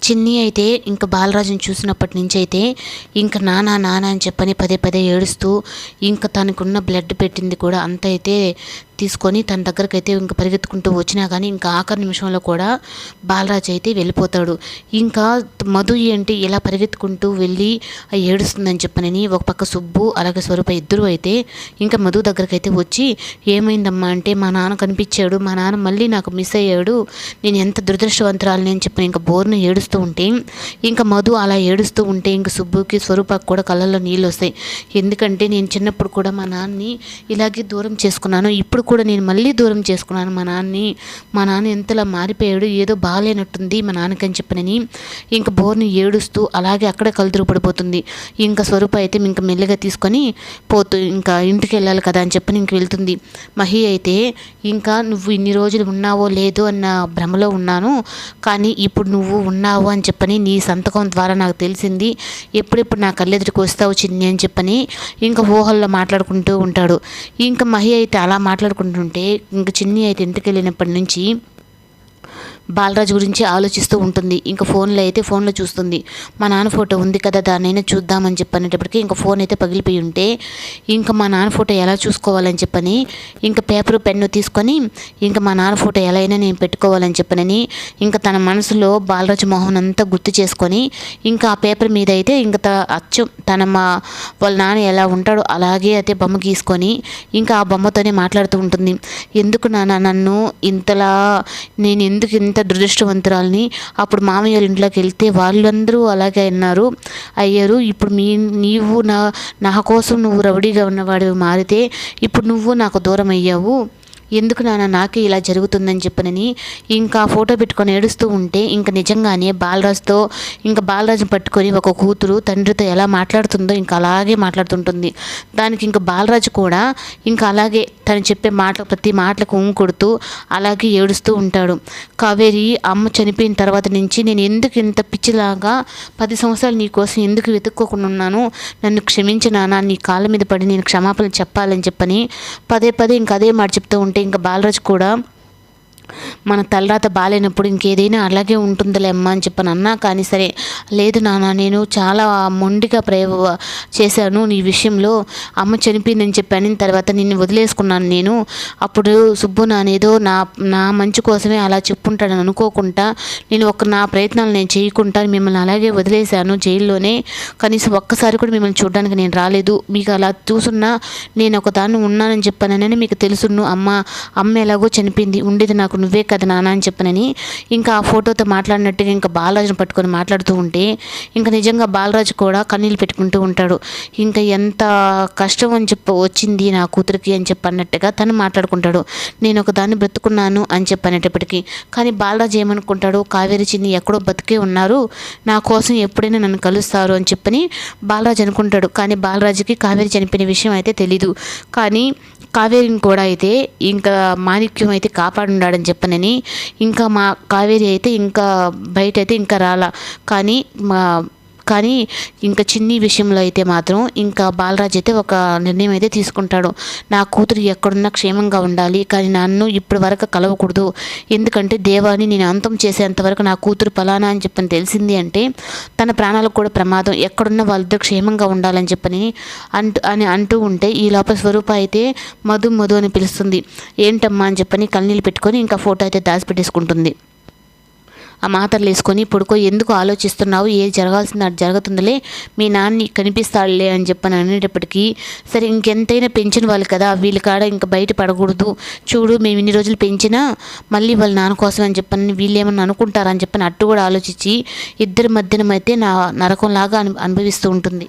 చిన్ని అయితే ఇంకా బాలరాజుని చూసినప్పటి నుంచి అయితే ఇంకా నానా నానా అని చెప్పని పదే పదే ఏడుస్తూ ఇంకా తనకున్న బ్లడ్ పెట్టింది కూడా అంత అయితే తీసుకొని తన దగ్గరకు అయితే ఇంకా పరిగెత్తుకుంటూ వచ్చినా కానీ ఇంకా ఆఖరి నిమిషంలో కూడా బాలరాజు అయితే వెళ్ళిపోతాడు. ఇంకా మధు ఏంటి ఇలా పరిగెత్తుకుంటూ వెళ్ళి ఏడుస్తుందని చెప్పనని ఒక పక్క సుబ్బు అలాగే స్వరూప ఇద్దరు అయితే ఇంకా మధు దగ్గరకు అయితే వచ్చి ఏమైందమ్మా అంటే మా నాన్న కనిపించాడు, మా నాన్న మళ్ళీ నాకు మిస్ అయ్యాడు, నేను ఎంత దురదృష్టవంతురాలని అని చెప్పిన ఇంకా బోర్ను ఏడుస్తూ ఉంటే ఇంకా మధు అలా ఏడుస్తూ ఉంటే ఇంకా సుబ్బుకి స్వరూపకు కూడా కళ్ళల్లో నీళ్ళు వస్తాయి. ఎందుకంటే నేను చిన్నప్పుడు కూడా మా నాన్నని ఇలాగే దూరం చేసుకున్నాను, ఇప్పుడు కూడా నేను మళ్ళీ దూరం చేసుకున్నాను మా నాన్నని, మా నాన్న ఎంతలా మారిపోయాడు, ఏదో బాగాలేనట్టుంది మా నాన్నకని చెప్పనని ఇంకా బోర్ని ఏడుస్తూ అలాగే అక్కడే కలుతురు పడిపోతుంది. ఇంకా స్వరూప అయితే ఇంకా మెల్లగా తీసుకొని పోతూ ఇంకా ఇంటికి వెళ్ళాలి కదా అని చెప్పని ఇంక వెళ్తుంది. మహి అయితే ఇంకా నువ్వు ఇన్ని రోజులు ఉన్నావో లేదో అన్న భ్రమలో ఉన్నాను, కానీ ఇప్పుడు నువ్వు ఉన్నావు అని చెప్పని నీ సంతకం ద్వారా నాకు తెలిసింది, ఎప్పుడెప్పుడు నా కళ్ళెదురికి వస్తావు చిన్ని అని చెప్పని ఇంకా ఊహల్లో మాట్లాడుకుంటూ ఉంటాడు. ఇంకా మహి అయితే అలా మాట్లాడుకుంటుంటే ఇంకా చిన్ని అయితే ఇంటికి వెళ్ళినప్పటి నుంచి బాలరాజు గురించి ఆలోచిస్తూ ఉంటుంది. ఇంకా ఫోన్లో చూస్తుంది, మా నాన్న ఫోటో ఉంది కదా దాన్నైనా చూద్దామని చెప్పనేటప్పటికీ ఇంకా ఫోన్ అయితే పగిలిపోయి ఉంటే ఇంకా మా నాన్న ఫోటో ఎలా చూసుకోవాలని చెప్పని ఇంకా పేపరు పెన్ను తీసుకొని ఇంకా మా నాన్న ఫోటో ఎలా అయినా నేను పెట్టుకోవాలని చెప్పనని ఇంకా తన మనసులో బాలరాజు మొహం అంతా గుర్తు చేసుకొని ఇంకా ఆ పేపర్ మీద అయితే ఇంకా అచ్చం వాళ్ళ నాన్న ఎలా ఉంటాడో అలాగే అయితే బొమ్మ గీసుకొని ఇంకా ఆ బొమ్మతోనే మాట్లాడుతూ ఉంటుంది. ఎందుకు నాన్న నన్ను ఇంతలా, నేను ఎందుకు ఇంత దురదృష్టవంతురాలని, అప్పుడు మామయ్య ఇంట్లోకి వెళ్తే వాళ్ళందరూ అలాగే అయ్యారు, ఇప్పుడు నీవు నా కోసం నువ్వు రౌడీగా ఉన్నవాడివి మారితే ఇప్పుడు నువ్వు నాకు దూరం అయ్యావు, ఎందుకు నాకే ఇలా జరుగుతుందని చెప్పనని ఇంకా ఫోటో పెట్టుకొని ఏడుస్తూ ఉంటే ఇంకా నిజంగానే బాలరాజుతో ఇంకా బాలరాజుని పట్టుకొని ఒక కూతురు తండ్రితో ఎలా మాట్లాడుతుందో ఇంకా అలాగే మాట్లాడుతుంటుంది. దానికి ఇంకా బాలరాజు కూడా ఇంకా అలాగే తను చెప్పే ప్రతి మాటలకు కొడుతూ అలాగే ఏడుస్తూ ఉంటాడు. కావేరి అమ్మ చనిపోయిన తర్వాత నుంచి నేను ఎందుకు ఇంత పిచ్చిలాగా 10 సంవత్సరాలు నీ కోసం ఎందుకు వెతుక్కోకుండా ఉన్నాను, నన్ను క్షమించి నాన్న, నీ కాళ్ళ మీద పడి నేను క్షమాపణ చెప్పాలని చెప్పని పదే పదే ఇంకా అదే మాట చెప్తూ ఉంటే ఇంకా బాలరాజు కూడా మన తలరాత బాగాలేనప్పుడు ఇంకేదైనా అలాగే ఉంటుందిలే అమ్మ అని చెప్పని అన్నా కానీ సరే లేదు నాన్న, నేను చాలా మొండిగా చేశాను నీ విషయంలో, అమ్మ చనిపోయిందని చెప్పి అనిన తర్వాత నిన్ను వదిలేసుకున్నాను నేను, అప్పుడు సుబ్బు నానేదో నా మంచి కోసమే అలా చెప్పుంటాడని అనుకోకుండా నేను నా ప్రయత్నాలు నేను చేయకుండా మిమ్మల్ని అలాగే వదిలేశాను జైల్లోనే, కనీసం ఒక్కసారి కూడా మిమ్మల్ని చూడడానికి నేను రాలేదు, మీకు అలా చూసున్నా నేను ఒకదాన్ని ఉన్నానని చెప్పానని మీకు తెలుసును, అమ్మ ఎలాగో చనిపోయింది, ఉండేది నాకు నువ్వే కదా నాన్న అని చెప్పనని ఇంకా ఆ ఫోటోతో మాట్లాడినట్టుగా ఇంకా బాలరాజును పట్టుకొని మాట్లాడుతూ ఉంటే ఇంకా నిజంగా బాలరాజు కూడా కన్నీళ్ళు పెట్టుకుంటూ ఉంటాడు. ఇంకా ఎంత కష్టం అని వచ్చింది నా కూతురికి అని చెప్పన్నట్టుగా తను మాట్లాడుకుంటాడు. నేను ఒకదాన్ని బ్రతుకున్నాను అని చెప్పనేటప్పటికీ కానీ బాలరాజు ఏమనుకుంటాడు, కావేరి చిన్ని ఎక్కడో బతికే ఉన్నారు, నా కోసం ఎప్పుడైనా నన్ను కలుస్తారు అని చెప్పని బాలరాజు అనుకుంటాడు. కానీ బాలరాజుకి కావేరి చనిపోయిన విషయం అయితే తెలీదు. కానీ కావేరిని కూడా అయితే ఇంకా మాణిక్యం అయితే కాపాడున్నాడని చెప్పనని ఇంకా మా కావేరి అయితే ఇంకా బయట అయితే ఇంకా రాలా. కానీ ఇంకా చిన్ని విషయంలో అయితే మాత్రం ఇంకా బాలరాజు అయితే ఒక నిర్ణయం అయితే తీసుకుంటాడు. నా కూతురు ఎక్కడున్నా క్షేమంగా ఉండాలి, కానీ నన్ను ఇప్పటి వరకు కలవకూడదు, ఎందుకంటే దేవాన్ని నేను అంతం చేసేంతవరకు నా కూతురు పలానా అని చెప్పని తెలిసింది అంటే తన ప్రాణాలకు కూడా ప్రమాదం, ఎక్కడున్న వాళ్ళిద్దరు క్షేమంగా ఉండాలని చెప్పని అంటూ ఉంటే ఈ లోపల స్వరూప అయితే మధు అని పిలుస్తుంది. ఏంటమ్మా అని చెప్పని కన్నీళ్ళు పెట్టుకొని ఇంకా ఫోటో అయితే దాచిపెట్టేసుకుంటుంది. ఆ మాత్రలు వేసుకొని పడుకో, ఎందుకు ఆలోచిస్తున్నావు, ఏది జరగాల్సింది అది జరుగుతుందిలే, మీ నాన్న కనిపిస్తాడులే అని చెప్పని అనేటప్పటికీ సరే ఇంకెంతైనా పెంచిన వాళ్ళు కదా, వీళ్ళ కాడ ఇంకా బయట పడకూడదు, చూడు మేము ఇన్ని రోజులు పెంచినా మళ్ళీ వాళ్ళ నాన్న కోసం అని చెప్పని వీళ్ళు ఏమన్నా అనుకుంటారని చెప్పని అట్టు కూడా ఆలోచించి ఇద్దరి మధ్యనమైతే నరకంలాగా అనుభవిస్తూ ఉంటుంది.